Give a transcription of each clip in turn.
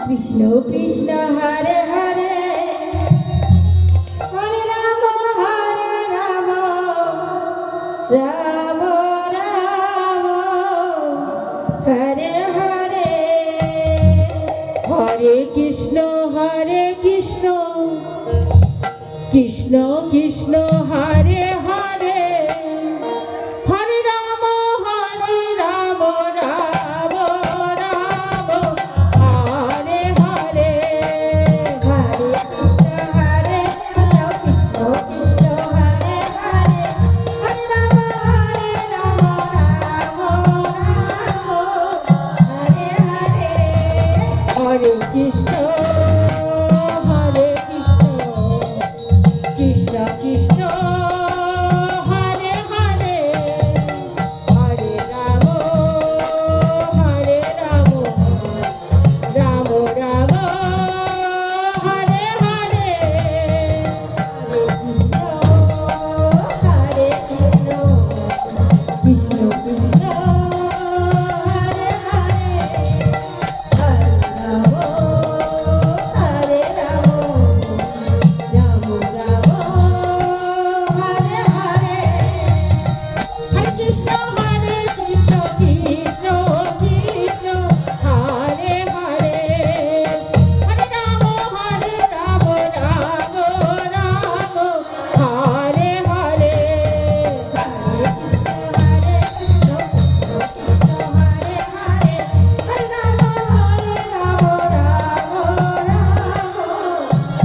Krishna Krishna Hare Hare Hare Ram Ram Ram Hare Hare Hare Krishna Krishna Krishna Hare Hare Hare Ram Ram Ram Hare Hare Hare Krishna Krishna Krishna Hare Hare Hare Ram Ram Hare Hare Hare Krishna Krishna Krishna Hare Hare Hare Ram Ram Ram Hare Hare Hare Krishna Krishna Krishna Hare Hare Hare Ram Ram Ram Hare Hare Hare Krishna Krishna Krishna Hare Hare Hare Ram Ram Hare Hare Hare Krishna Hare Hare Hare Ram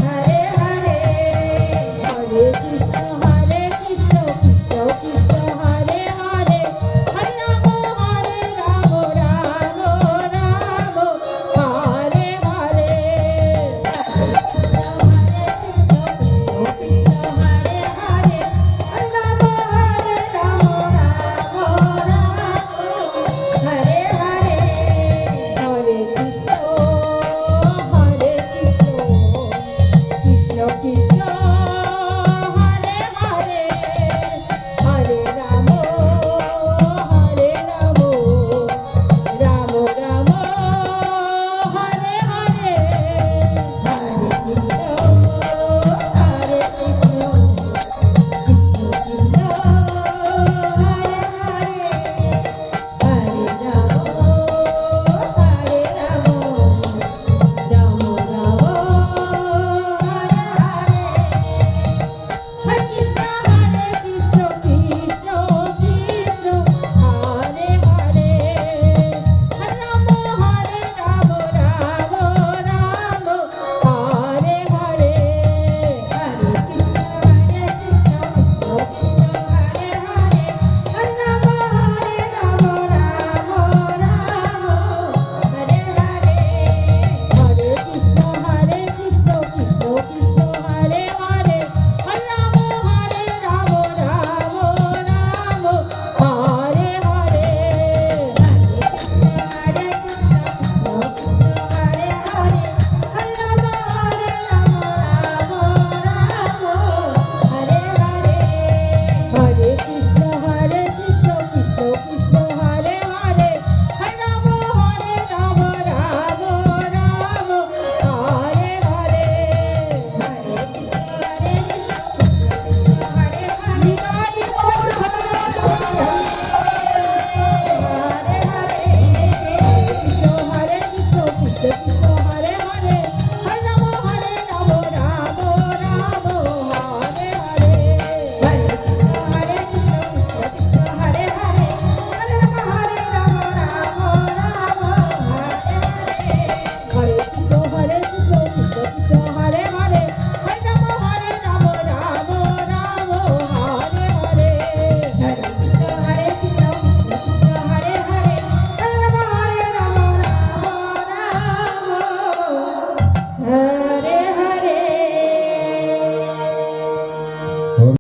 Hare Hare Hare Krishna Krishna Krishna Hare Hare Hare Ram Ram Hare Hare Hare Hare Hare Krishna Krishna Krishna Hare Hare Hare Ram Ram Ram Hare Hare Hare Krishna Krishna Krishna Hare Hare Hare Ram Ram Ram Hare Hare Hare Krishna Krishna Krishna Hare Hare Hare Ram Ram Hare Hare Hare Krishna Hare Hare Hare Ram Hare Hare Hare Krishna Krishna Krishna Hare Hare Hare Ram Ram Hare Hare Hare Krishna Krishna Hare Hare Hare Ram Hare Hare Hare Krishna Krishna Krishna Hare Hare Hare Ram Ram Hare Hare Hare Krishna Hare Krishna Krishna Krishna Hare Hare Hare Ram Ram Hare Hare Hare Krishna Krishna Hare Hare Hare Ram Ram Hare Hare Hare Krishna Krishna Krishna Krishna Hare